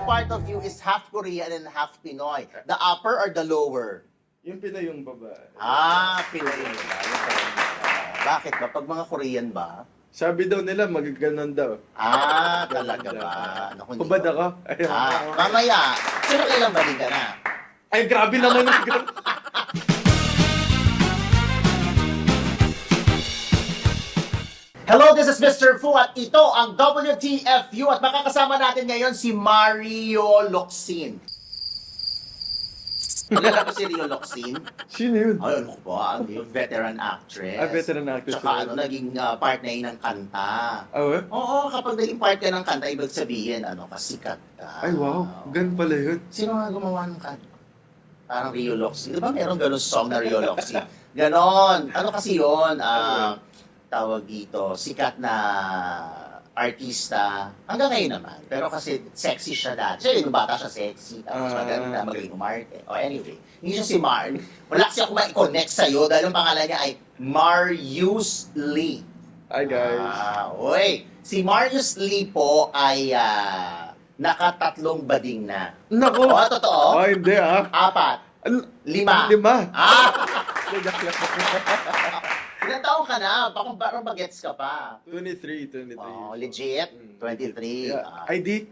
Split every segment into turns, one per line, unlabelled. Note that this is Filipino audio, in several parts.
part of you is half Korean and half Pinoy? The upper or the lower?
Yung Pinoy yung babae.
Pinoy yun ba? Bakit ba? Pag mga Korean ba?
Sabi daw nila, magaganon daw.
Talaga ba? Naku, hindi
Hubad
ko-
ako. Ayun.
Mamaya. Sino kailang balik ka na?
Ay, grabe naman yung ganun.
Hello, this is Mr. Fu at ito ang WTFU at makakasama natin ngayon si Mario Locsin. Kilala ko si Rio Locsin.
Sino yun?
Ay, ano ko ba? Yung veteran actress.
Veteran actress.
Tsaka naging part na yun ng kanta.
Oh, eh?
Oo, kapag naging part ka ng kanta, ibig sabihin, kasikat ka.
Ay, wow. Ganun pala yun.
Sino nga gumawa ng kanta? Parang Rio Locsin. Di ba meron ganun song na Rio Locsin? Ganon. Ano kasi yun? Tawag dito, sikat na artista. Hanggang ngayon naman. Pero kasi sexy siya dati. Siya yung bata siya sexy. Tapos maganda, magaling umarte. Anyway, hindi siya si Mar. Wala kasi ako ma-connect sa'yo dahil ang pangalan niya ay Marius Lee.
Hi, guys.
Uy, si Marius Lee po ay nakatatlong bading na.
Naku!
Totoo?
Oh, hindi
4, 5.
5.
Ilang taong ka na? Parang bagets ka pa.
23.
Legit? 23.
Yeah. ID?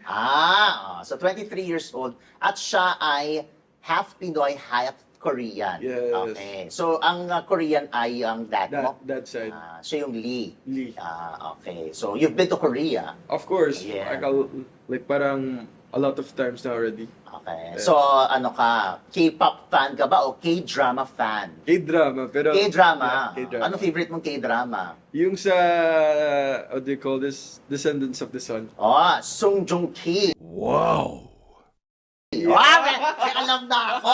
So 23 years old. At siya ay half Pinoy, half Korean.
Yes.
Okay. So ang Korean ay ang dad mo?
That side.
Siya yung Lee.
Lee.
Okay. So you've been to Korea.
Of course.
Yeah.
Like parang a lot of times na already.
Okay. So ano ka? K-pop fan ka ba o K-drama fan?
K-drama, pero...
K-drama.
Yeah, K-drama.
Ano favorite mong K-drama?
Yung sa, what do you call this? Descendants of the Sun.
Sung Joong Ki.
Wow!
May alam na ako.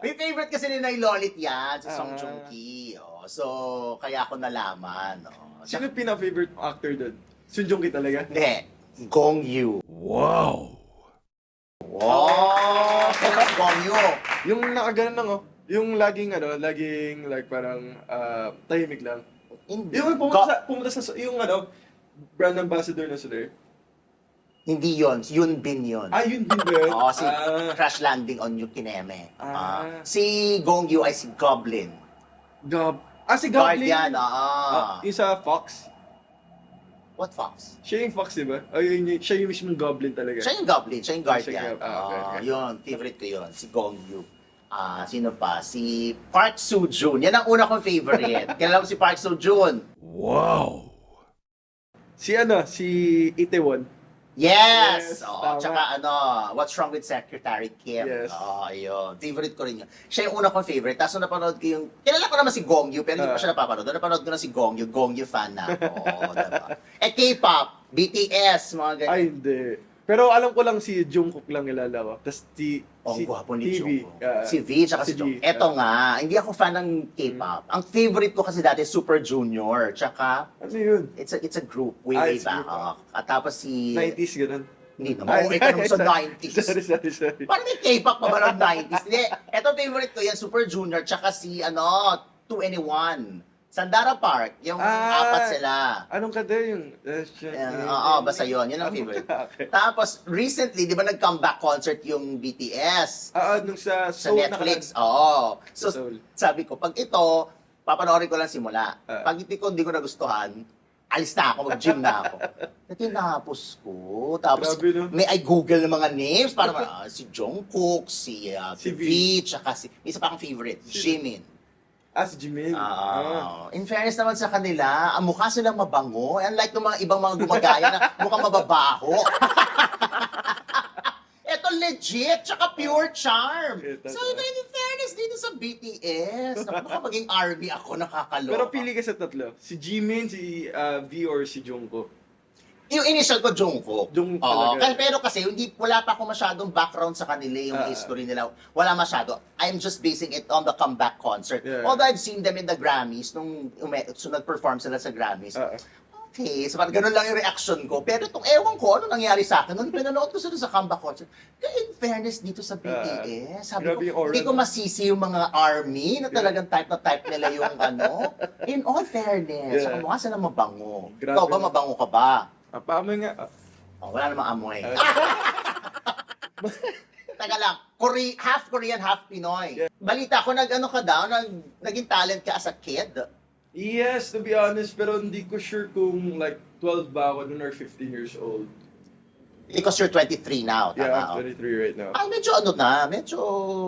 May favorite kasi ni Nay Lolit yan, si Song Joong Ki. So, kaya ako nalaman.
Sino yung pinaka-favorite actor doon? Sun Joong Ki talaga?
Hindi. Gong Yoo.
Wow!
Gong Yoo.
Yung nakaganon lang, yung laging like parang tahimik lang.
Hindi.
Yung pumunta sa yung brand ambassador na sila.
Hindi yun. Yun Bin yun.
Yun din ba yun?
Si Crash Landing on You Kineme.
Ah.
Si Gong Yoo ay si Goblin.
Si Goblin!
Guardian,
Yung sa Fox.
What Fox?
Siya yung Fox, diba? Siya yung mismong Goblin talaga.
Siya yung Goblin, siya yung Guardian.
Siya yung- okay.
Yun, favorite ko yun. Si Gong Yoo. Sino pa? Si Park Soo-joon. Yan ang una kong favorite. Kilala mo si Park Soo-joon?
Wow! Si Itaewon.
Yes!
Tama.
Tsaka What's Wrong with Secretary Kim?
Yes.
Yun. Favorite ko rin yun. Siya yung una kong favorite. Tapos napanood ko yung... Kilala ko naman si Gong Yoo, pero hindi pa siya napapanood. Napanood ko na si Gong Yoo. Gong Yoo fan na ako. Diba? K-pop, BTS, mga ganyan.
Ay, hindi. Pero alam ko lang si Jungkook lang ilala ko. Tapos
Ang gwapo ni
TV.
Jungkook. Si V, tsaka si
si V,
Jungkook. Eto nga, hindi ako fan ng K-pop. Ang favorite ko kasi dati, Super Junior. Tsaka,
Ano yun?
it's a group, way
It's a
back.
group.
At tapos si...
90s, ganun.
Hindi naman. Ikaw naman sa 90s.
Sorry.
Parang may K-pop pa ba ng 90s? Hindi. Eto favorite ko yan, Super Junior. Tsaka si, 2NE1. Sandara Park. Yung apat sila.
Anong kanta yung...
Basta yun. Yun ang favorite.
Okay.
Tapos, recently, di ba nag-comeback concert yung BTS?
Nung sa
Sa
Seoul
Netflix. So,
Sa Seoul.
sabi ko, pag ito, papanoorin ko lang simula. Pag hindi ko nagustuhan, alis na ako, mag-gym na ako. Tinapos ko. Tapos,
Grabe, no?
may Google ng mga names. Para si Jungkook, si
Si
V,
V.
tsaka may isa pa akong favorite, Jimin.
Si Jimin.
In fairness naman sa kanila, ang mukha silang mabango. Unlike ng mga ibang mga gumagaya na mukhang mababaho. Ito legit, tsaka pure charm.
Ito,
So, in fairness dito sa BTS, baka maging army ako, nakakaloka.
Pero pili ka sa tatlo. Si Jimin, si V, or si Jungkook.
Yung initial ko, Jungkook.
Jungkook
Oo,
talaga.
pero kasi wala pa ako masyadong background sa kanila, yung history nila. Wala masyado. I'm just basing it on the comeback concert.
Yeah.
Although I've seen them in the Grammys, nung nag-perform sila sa Grammys. Okay, so parang ganun lang yung reaction ko. Pero itong ewan ko, ano nangyari sa akin? Nung pinanood ko sila sa comeback concert, kaya in fairness dito sa BTS, sabi
grabe
ko,
yung aura,
hindi ko
no?
masisi yung mga army na talagang type na type nila yung In all fairness,
Yeah.
mukha sila mabango.
Grabe.
Ikaw ba, mabango ka ba?
Paamoy nga.
Wala namang amoy. Taga lang, half Korean, half Pinoy. Balita ko, nag-ano ka daw, naging talent ka as a kid.
Yes, to be honest, pero hindi ko sure kung like 12 ba ako noon or 15 years old.
Because you're 23 now,
Yeah,
tama?
I'm 23 right now.
Ay, medyo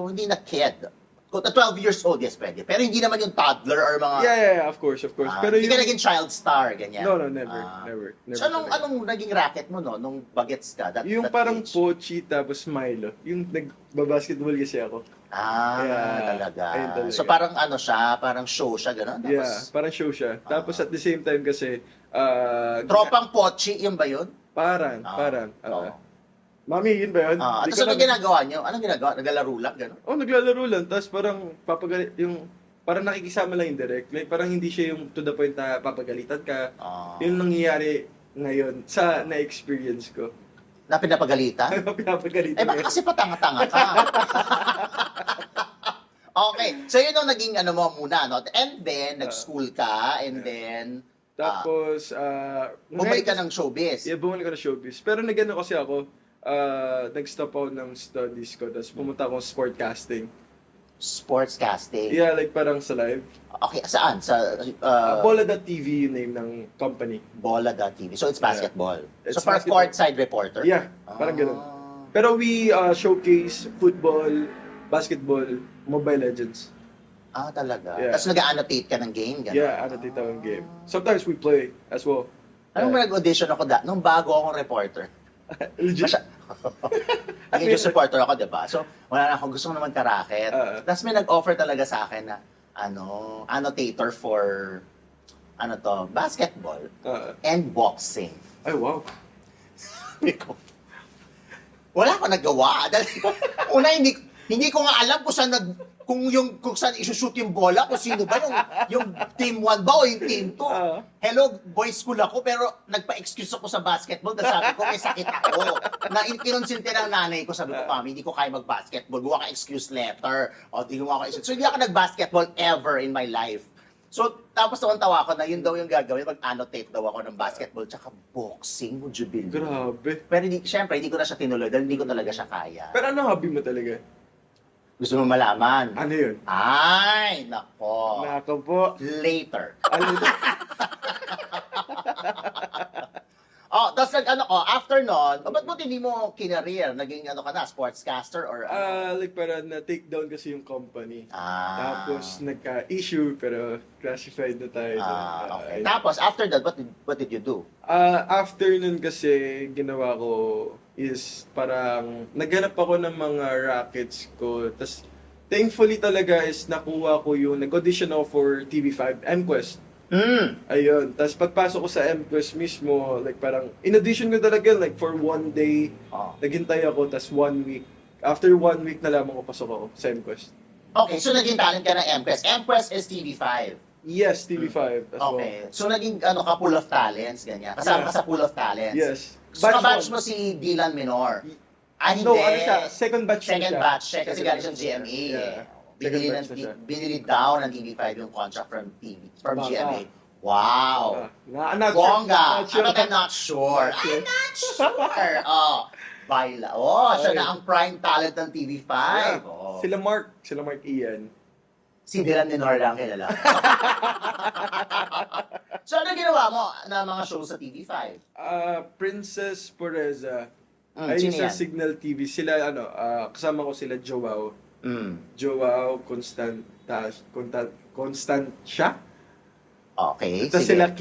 hindi na kid. Kung 12 years old, yes, pwede. Pero hindi naman yung toddler or mga...
Yeah, of course. Pero
hindi ka naging child star, ganyan.
No, never.
So, anong naging racket mo, no? Nung bagets ka?
Yung
that
parang
age?
Pochi tapos Milo. Yung nagbabasketball kasi ako.
Talaga.
Ayun talaga.
So, parang ano siya, parang show siya, gano'n?
Yeah, parang show siya. Tapos at the same time kasi...
Tropang Pochi, yun ba yun?
Parang. Mami, yun ba yun?
Tapos ano ginagawa nyo? Anong ginagawa? Naglalaro lang, gano'n?
Naglalaro lang. Tapos parang parang nakikisama lang yung direct. Like, parang hindi siya yung to the point na papagalitan ka. Yun nangyayari ngayon sa na-experience ko.
Na pinapagalitan?
Pinapagalitan.
Baka kasi patanga-tanga ka. Okay. So, yun yung naging ano mo muna, no? And then, nag-school ka, and then...
Tapos,
bumalik ka ng showbiz.
Yeah, bumalik ka ng showbiz. Pero nag-ano kasi ako, nag-stop ako ng studies ko, tapos pumunta akong sportcasting.
Sportscasting?
Yeah, like parang sa live.
Okay, saan? Sa...
Bola.tv yung name ng company.
Bola.tv. So, it's basketball.
It's
So, parang
basketball.
courtside reporter?
Yeah, parang ganun. Pero we showcase football, basketball, Mobile Legends.
Talaga?
Yeah.
Tapos nag-annotate ka ng game? Ganun?
Yeah, annotate ako ng game. Sometimes we play as well.
Anong nag-audition ako nung bago akong reporter?
Legit.
Naging just reporter ako, diba? So, wala na ako. Gusto ko naman karaket. Tapos may nag-offer talaga sa akin na, annotator for, basketball and boxing.
Ay, wow.
Wala ako nagawa. Una, hindi ko nga alam kung saan isushoot yung bola, kung sino ba yung team 1 ba o yung team 2. Hello, boys school ako, pero nagpa-excuse ako sa basketball dahil sabi ko, may sakit ako. Kinonsinti ng nanay ko, sabi ko, Mami, hindi ko kaya mag-basketball. Gawa ka excuse letter. O, di gawa ka excuse. So, hindi ako nag-basketball ever in my life. So, tapos tawa ko na yun daw yung gagawin, mag-annotate daw ako ng basketball tsaka boxing, would you believe?
Grabe.
Pero syempre, hindi ko na siya tinuloy dahil hindi ko talaga siya kaya.
Pero ano hobby mo talaga?
Gusto mo malaman?
Ano yun?
Ay, nako.
Nako po.
Later.
Ano yun?
Tapos after nun, ba't mo hindi mo kinareer? Naging ka na, sportscaster or
Like para na-take down kasi yung company.
Ah.
Tapos nagka-issue pero classified na tayo.
Okay. Tapos, after that, what did you do?
After nun kasi, ginawa ko is parang naghanap ako ng mga rackets ko. Tapos, thankfully talaga is nakuha ko yung nag-audition ako for TV5, MQuest. Ayun. Tapos pagpasok ko sa MQuest mismo, like parang, in-audition ko talaga, like for one day, naghintay ako, tapos 1 week. After 1 week na lamang ko pasok ako sa MQuest.
Okay, so naging talent ka ng MQuest. MQuest is TV5.
Yes, TV5 as well.
Okay. So naging ka pool of talents, ganyan. Kasama ka sa pool of talents.
Yes.
So kabatch mo si Dylan Minor. Hindi.
No, ano siya? Second batch na siya.
Second batch siya kasi galing siyang GMA.
Yeah.
Binili daw ng TV5 yung contract from
Baka.
GMA. Wow.
I'm not
Bongga.
sure.
I'm not sure. I'm not sure. Baila. Siya na ang prime talent ng TV5.
Yeah. Sila Mark Ian.
Si Dylan Minor lang kilala. So, ano ginawa mo na mga show sa TV5?
Princess Pereza. Ay,
Sino
sa
yan?
Signal TV. Sila, kasama ko sila Joao. Joao Constantia.
Okay,
Tapos
sige.
sila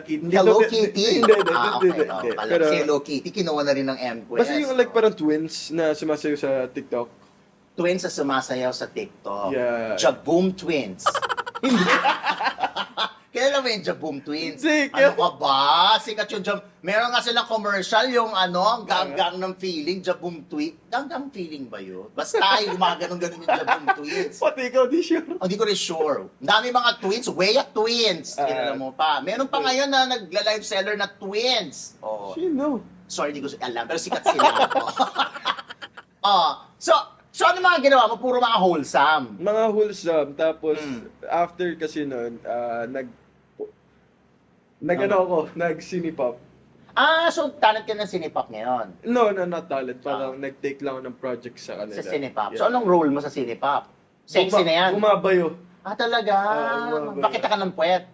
Kitty.
Hello Kitty?
Hindi.
Okay.
Pero,
Si Hello Kitty, kinuha na rin ng MQuest.
basta yung like parang twins na sumasayo sa TikTok.
Twins na sumasayaw sa TikTok.
Yeah.
Jaboom Twins. Hindi. Kilala mo yung Jaboom Twins?
Sige.
Ano ka ba? Sikat yung Jab... Meron nga silang commercial, yung ang ganggang ng feeling, Jaboom Twins. Ganggang feeling ba yun? Basta yung gumaganon-ganon yung Jaboom Twins.
Pati ikaw, di sure.
Hindi ko rin sure. Ang dami mga twins, Weya Twins. Kilala mo pa. Meron pa ngayon na nagla-live seller na twins.
Sino?
Sorry, hindi ko alam. Pero sikat sila. So ano mga ginawa mo? Puro mga wholesome.
Mga wholesome. Tapos, after kasi nun, nag-sinipop.
So talent ka ng Cinepop ngayon?
No, not talent. Parang nag-take lang ako ng project sa kanila.
Sa Cinepop.
Yeah.
So anong role mo sa Cinepop? Sexy na yan?
Bumabayo.
Talaga?
bumabayo.
Pakita ka ng puwet.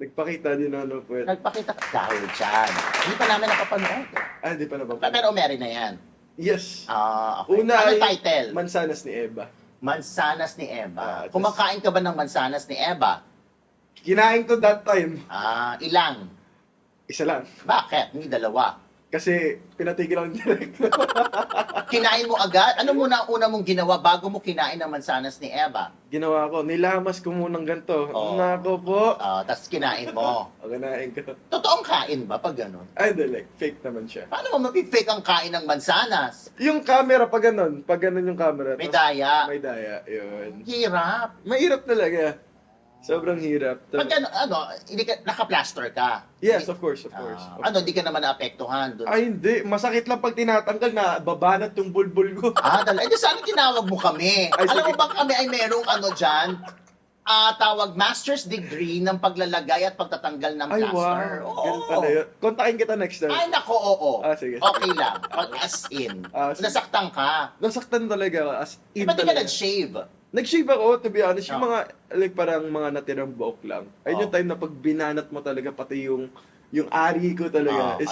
Nagpakita din ako ng puwet.
Nagpakita ka dahil dyan. Hindi pa namin nakapanood.
Hindi pa na ba?
Pero meron na yan.
Yes.
Okay.
Una
Anong
ay
title?
Mansanas ni Eva.
Mansanas ni Eva.
Just-
Kumakain ka ba ng mansanas ni Eva?
Kinain ko that time.
Ilang?
Isa lang.
Bakit? Hindi dalawa.
Kasi pinatigil ako ng direct.
Kinain mo agad? Ano muna ang una mong ginawa bago mo kinain ng mansanas ni Eva?
Ginawa ko, nilamas ko munang ganito.
Oo.
Nako po.
Tapos kinain mo.
Kinain ko.
Totoong kain ba pag gano'n?
Ay, hindi, like, fake naman siya.
Paano mo mapifake ang kain ng mansanas?
Yung camera, pag ganun yung camera.
May
tapos
daya.
May daya, yun.
Hirap.
Mahirap talaga. Sobrang hirap.
Pag hindi ka, naka-plaster ka.
Yes, of course, of course.
Hindi ka naman naapektuhan doon.
Ay, hindi. Masakit lang pag tinatanggal na babanat yung bulbul ko.
Talaga. Sana tinawag mo kami.
Ay,
Alam mo
sige.
ba kami ay merong dyan? Tawag master's degree ng paglalagay at pagtatanggal ng
Ay,
plaster.
wow. Ganun pala yun. Kontakin kita next time.
Ay, nako, oo.
Sige.
Okay lang. Pag as in.
Sige.
Nasaktan ka.
Nasaktan talaga. As in
Ba't di ka
talaga.
nag-shave?
Nag-shave ako, to be honest. Yung
Oh.
mga, like, parang mga natirang buhok lang. Ayun yung time na pag binanat mo talaga, pati yung ari ko talaga is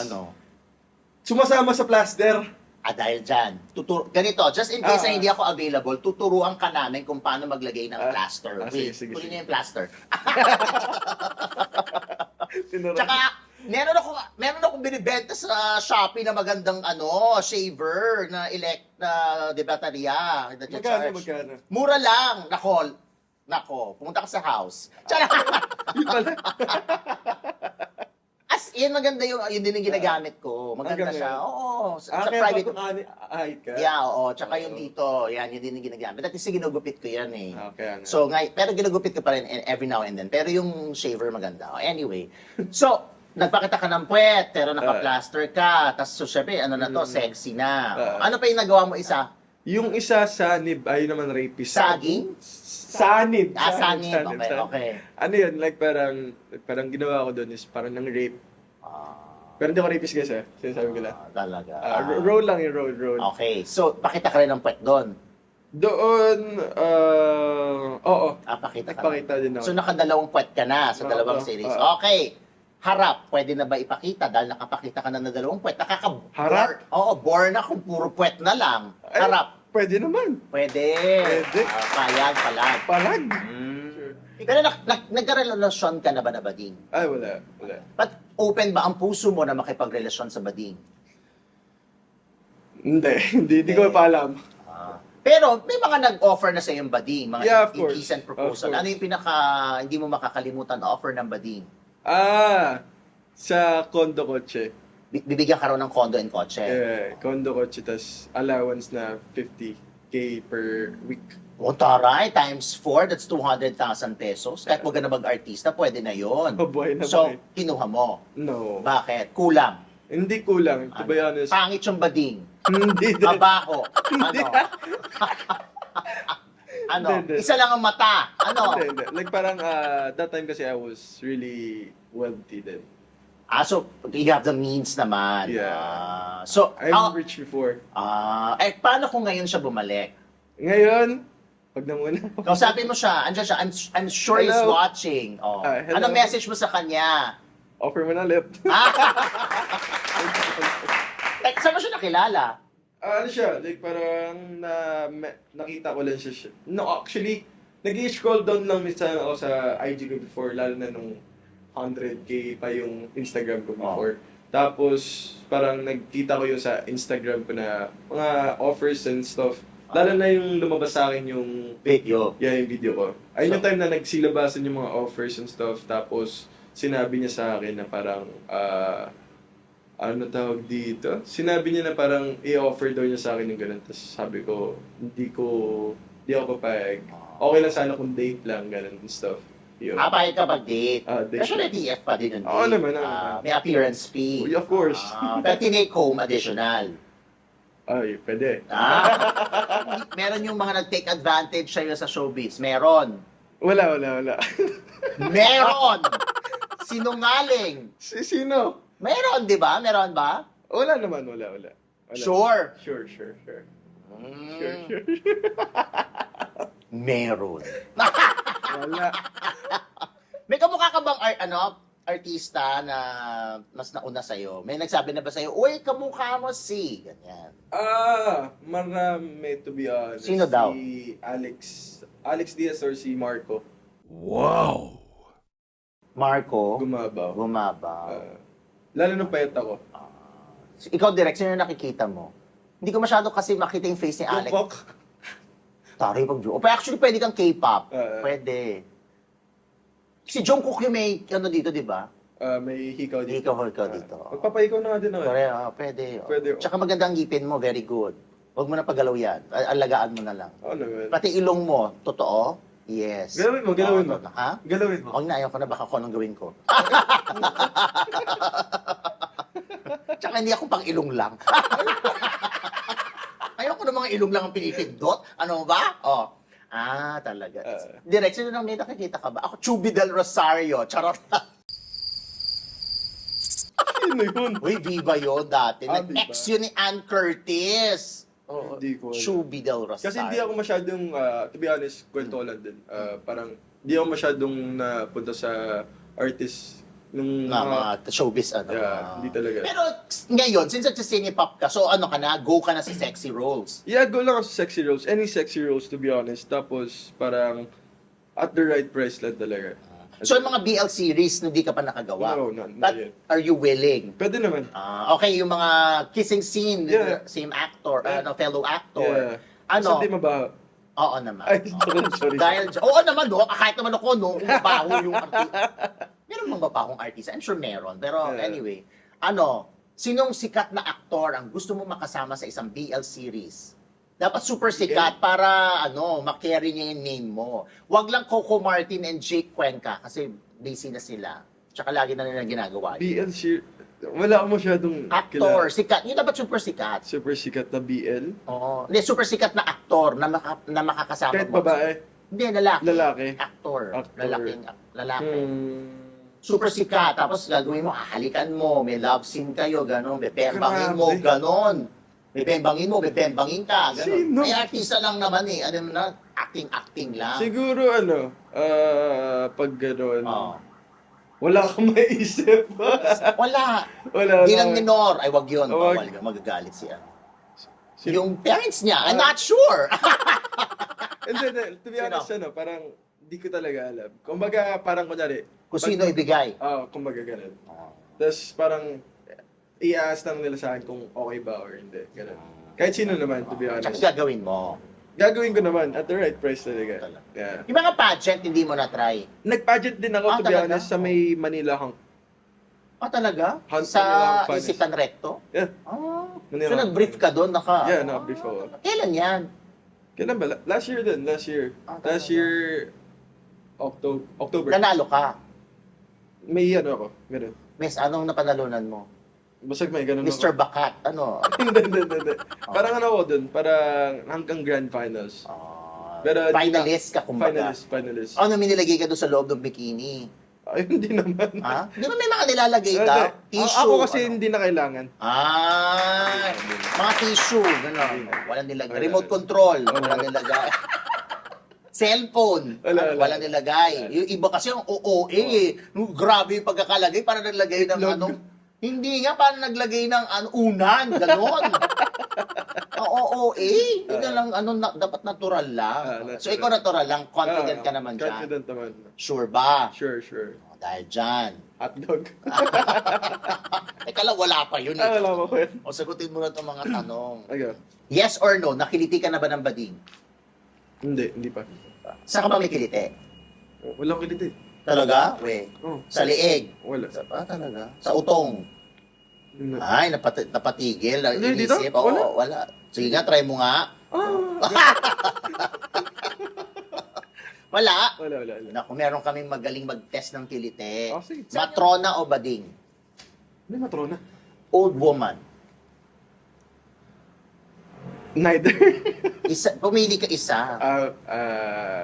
sumasama sa plaster.
Dahil dyan. Ganito, just in case na hindi ako available, tuturuan ka namin kung paano maglagay ng plaster.
Sige,
Wait,
sige,
kunin
sige.
niyo yung plaster.
Tinuro.
Tsaka, meron ako binibenta sa Shopee na magandang shaver na di baterya.
Magkano?
Mura lang. Nako, pumunta ka sa house. Tsaka,
Yun pala.
as in, maganda yun din yung ginagamit ko. Maganda
Hanggang
siya.
ngayon?
Oo, sa
Kaya
private.
ahit ka?
Yeah, oo. Tsaka yung dito, yan, yun din yung ginagamit. Dati kasi ginugupit ko yan eh.
Okay.
So, pero ginugupit ko pa rin every now and then. Pero yung shaver maganda. Anyway. So, nagpakita ka ng puwet, pero naka-plaster ka. Tapos, so, syempre, sexy na. Ano pa yung nagawa mo isa?
Yung isa sanib, ay naman rapist.
Saging?
Sanib.
Sanib.
Sanib.
Okay.
Ano yun, like parang ginawa ko doon is parang nang rape. Pero hindi ako rapist guys sinasabi ko lang.
Talaga.
Roll lang yung roll.
Okay. So, pakita ka rin ng puwet doon.
Doon, oo.
Pakita ka.
Nagpakita din ako.
So, nakadalawang puwet ka na sa dalawang series. Okay. Harap, pwede na ba ipakita? Dahil nakapakita ka na ng dalawang puwet.
Harap?
Oo, bore na kung puro puwet na lang. Harap.
Pwede naman.
Pwede.
Pwede.
Payag, palag.
Palag.
Sure. Pero nagkarelasyon ka na ba na bading?
Ay, wala.
But open ba ang puso mo na makipagrelasyon sa bading?
Hindi ko pa alam.
Pero may mga nag-offer na sa yung bading, mga
Yeah, of course.
indecent
Of
proposal.
course.
Ano yung hindi mo makakalimutan na offer ng bading?
Sa condo kotse.
Bibigyan ka raw ng condo and kotse.
Condo kotse, tas allowance na 50K per week.
Taray, times 4, that's 200,000 pesos. Kahit wag ka na mag-artista, pwede na yon.
Mabuhay na
So,
buhay.
kinuha mo.
No.
Bakit? Kulang.
Hindi kulang, to be honest.
Pangit yung bading.
Hindi din.
Mabaho.
Hindi. Hindi.
Isa lang ang mata.
Hindi. Like parang, that time kasi I was really wealthy then.
So, you have the means naman.
Yeah.
So,
I'm rich before.
paano kung ngayon siya bumalik?
Ngayon, pag na muna.
Kausapin mo siya, andyan siya, I'm sure he's
Hello.
watching.
Hello.
Anong message mo sa kanya?
Offer mo na ulit.
Saan mo siya nakilala?
Ano siya, like parang nakita ko lang siya. No, actually, nag-scroll down lang minsan ako sa IG ko before, lalo na nung 100K pa yung Instagram ko before. Tapos, parang nagkita ko yung sa Instagram ko na mga offers and stuff. Lalo na yung lumabas sa akin yung
Video.
yung video ko. Ayun yung time na nagsilabasan yung mga offers and stuff. Tapos, sinabi niya sa akin na parang, ano tawag dito? Sinabi niya na parang i-offer daw niya sa akin yung ganun. Tapos sabi ko, hindi ako papayag. Okay lang sana kung date lang, ganun and stuff. Yun.
Pahit ka pag-date.
Date.
Kasi may TF pa din yung date.
Oo naman.
May appearance fee.
Of course.
Pero tinake home additional.
Ay, pwede.
Meron yung mga nag-take advantage sa'yo sa showbiz. Meron.
Wala.
Meron! Sinungaling.
Sino?
Meron, di ba? Meron ba?
Wala naman, wala.
Sure.
Sure.
Mm,
Sure.
meron.
Wala.
May kamukha ka bang artista na mas nauna sa'yo? May nagsabi na ba sa'yo, uy, kamukha mo si... Ganyan.
Marami to be honest.
Sino daw?
Si Alex Diaz or si Marco.
Marco,
Gumabaw.
Gumabaw.
Lalo nung payat ako.
Ikaw, direct, sino yung nakikita mo? Hindi ko masyado kasi makita yung face ni Alex.
Tumpok.
Taray pag Pero actually, pwede kang K-pop. Pwede. Si Jungkook yung may dito, di ba?
May hikaw dito.
Ikaw dito.
Magpapaikaw na nga din ako.
Pare, pwede.
Pwede.
Tsaka magandang ngipin mo, very good. Huwag mo na pagalaw yan. Alagaan mo na lang.
Oo naman.
Pati ilong mo, totoo? Yes.
Galawin mo.
Ha?
Galawin mo.
Huwag na, ayaw ko na, baka ko anong gawin ko. Tsaka hindi ako pang ilong lang. Ayaw ko na mga ilong lang ang pinipindot. Ano ba? Talaga. Direct, sino nang may nakikita ka ba? Ako, Chubby Del Rosario. Charot.
Sino yun?
Uy, Viva yun dati.
Viva.
Nag-ex yun ni Ann Curtis.
Hindi ko alam.
Chubby Del Rosario.
Kasi hindi ako masyadong, to be honest, kwento ko lang din. Parang, hindi ako masyadong napunta sa artist nung
mga showbiz,
hindi talaga.
Pero ngayon, since nagsisinging pop ka, so ano ka na, go ka na sa sexy roles.
Yeah, go lang ako sa sexy roles. Any sexy roles, to be honest. Tapos, parang, at the right price lang talaga.
So yung mga BL series, hindi ka pa nakagawa.
No, not
But
yet.
are you willing?
Pwede naman.
Okay, yung mga kissing scene,
Yeah.
same actor, fellow
Yeah.
actor. Ano?
Basta di mabaho.
Oo naman.
Ay, sorry.
Dahil, oo naman, no? Kahit naman ako, no? Kung mabaho yung artista. Meron bang mabahong artista? I'm sure meron. Pero
Yeah.
anyway, sinong sikat na aktor ang gusto mo makasama sa isang BL series? Dapat super sikat para, makarry niya yung name mo. Wag lang Coco Martin and Jake Cuenca kasi busy na sila. Tsaka lagi na nila ginagawa yun.
BL wala akong masyadong
Actor,
kilala.
sikat. Yung dapat super sikat.
Super sikat na BL.
Oo. Hindi, super sikat na aktor na, na makakasama
Kahit
mo.
babae.
Hindi, lalaki.
Lalaki.
Actor.
Actor.
Lalaki. Super sikat. Tapos gagawin mo, hahalikan mo, may love scene kayo, gano'n. Bepembangin mo,
Grabe.
gano'n. Bepembangin mo, bepembangin ka, gano'n.
Sino?
May artista lang naman eh. Acting lang.
Siguro pag gano'n,
Oo.
wala akong maisip.
Wala.
Wala
Hindi
lang.
lang minor. Ay, wag yun.
Wag.
Bawal yun. Magagalit siya.
Sino?
Yung parents niya, I'm not sure.
Hindi. To be honest, parang di ko talaga alam. Kumbaga, parang kunyari.
Kung sino ibigay.
Kumbaga ganun. Tapos parang, i-ask lang nila sa akin kung okay ba or hindi. Ganun. Kahit sino naman, to be honest.
Tsaka gagawin mo.
Gagawin ko naman at the right price talaga. Yeah.
Yung mga pageant, hindi mo na-try.
Nag-pageant din ako, to be
Talaga?
honest, sa may Manila Hang.
Talaga?
Hunt
Sa
Manila Finest.
Isipan Recto?
Yeah.
So
Manila
nag-brief ka doon,
Yeah, na-brief ako.
Kailan yan?
Kailan ba? Last year din, last year.
Talaga?
Last year, October.
Nanalo ka.
May ako, ganun.
Miss, anong napanalunan mo?
Basag may ganun
Mr.
ako.
Bakat,
Hindi. Parang ako dun, parang hanggang grand finals. Pero
finalist ka, kumbaga.
Finalist.
Ano, minilagay ka doon sa loob ng bikini?
Ay, hindi naman.
Ha? Di ba may mga nilalagay daw?
Hindi.
Tissue?
Ako kasi hindi na kailangan.
Mga tissue, gano'n. Walang nilagay.
Wala.
Remote control, walang nilagay. Cellphone,
Wala.
walang nilagay. Yung iba kasi ang OOA eh. Grabe yung pagkakalagay, para naglagay ng
Itlog.
Hindi nga, para naglagay ng unan, gano'n. Ang OOA, hindi na lang, dapat natural lang.
Natural.
So ikaw natural lang, confident ka naman dyan.
Confident naman.
Sure ba?
Sure.
Dahil dyan.
Hotdog.
Teka lang, wala pa yun eh.
Wala ko yun.
O sagutin mo na itong mga tanong.
Okay.
Yes or no, nakiliti ka na ba ng bading?
Hindi pa.
Saan ka ba may kiliti?
Walang kilit eh.
Talaga? We.
Oh,
Sa liig?
wala.
Talaga? Sa utong? Ay, napatigil.
Hindi, dito?
Inisip. Oo, wala. Sige nga, try mo nga. Wala.
Wala.
Naku, meron kaming magaling mag-test ng kiliti.
Sige.
Matrona o bading?
Hindi matrona.
Old woman.
Neither.
Pumili ka isa.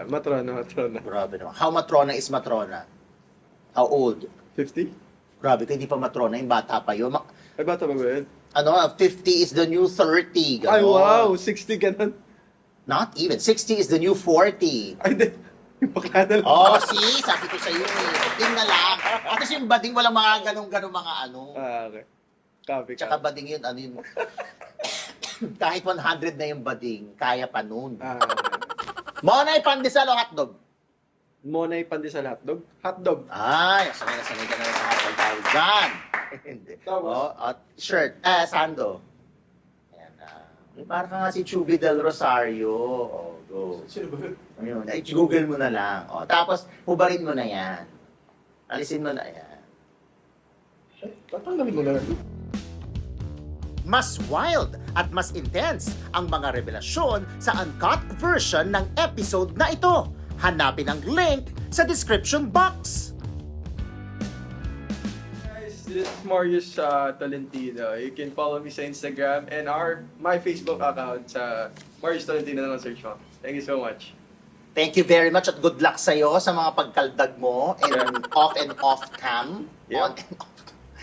Matrona.
Grabe naman. How matrona is matrona? How old?
50?
Grabe, hindi pa matrona, yung bata pa yun.
Ay, bata ba ba yun?
50 is the new 30. Ganon.
Ay, wow! 60 ka na.
Not even. 60 is the new 40.
Ay, hindi. Yung bakla na lang.
Oh, see? Sabi ko sa iyo eh. Bading na lang. At kasi yung bading, walang mga ganong mga ano.
Okay. Copy,
Tsaka
copy.
bading yun, ano yun. Kahit 100 na yung bading, kaya pa nun.
Okay.
Monay, pandesal o hotdog?
Monay pandesal hotdog? Hotdog.
Ay, sanay ka na sa hotdog tayo dyan. Hindi.
Tapos?
Oh, at shirt. Sando. Ayan. Parang ka nga si Chubby Del Rosario. Oh, go.
Sino ba yun?
Ayun. Ay, Google mo na lang. Oh, tapos, hubarin mo na yan. Alisin mo na yan.
Tatanggalin mo na.
Mas wild at mas intense ang mga revelasyon sa uncut version ng episode na ito. Hanapin ang link sa description box.
Guys, this is Marius Tolentino. You can follow me sa Instagram and my Facebook account sa Marius Tolentino na lang search mo. Thank you so much.
Thank you very much at good luck sa'yo sa mga pagkaldag mo and off cam.
Yeah.
On and off.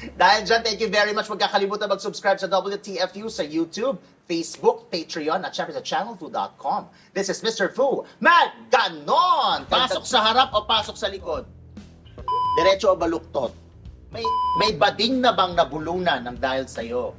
Dahil dyan, thank you very much. Huwag kakalimutan mag-subscribe sa WTFU sa YouTube, Facebook, Patreon, at syempre sa channelfu.com. This is Mr. Fu. Ganon! Pasok sa harap o pasok sa likod? Diretso o baluktot? May bading na bang nabulunan ng dahil sa'yo?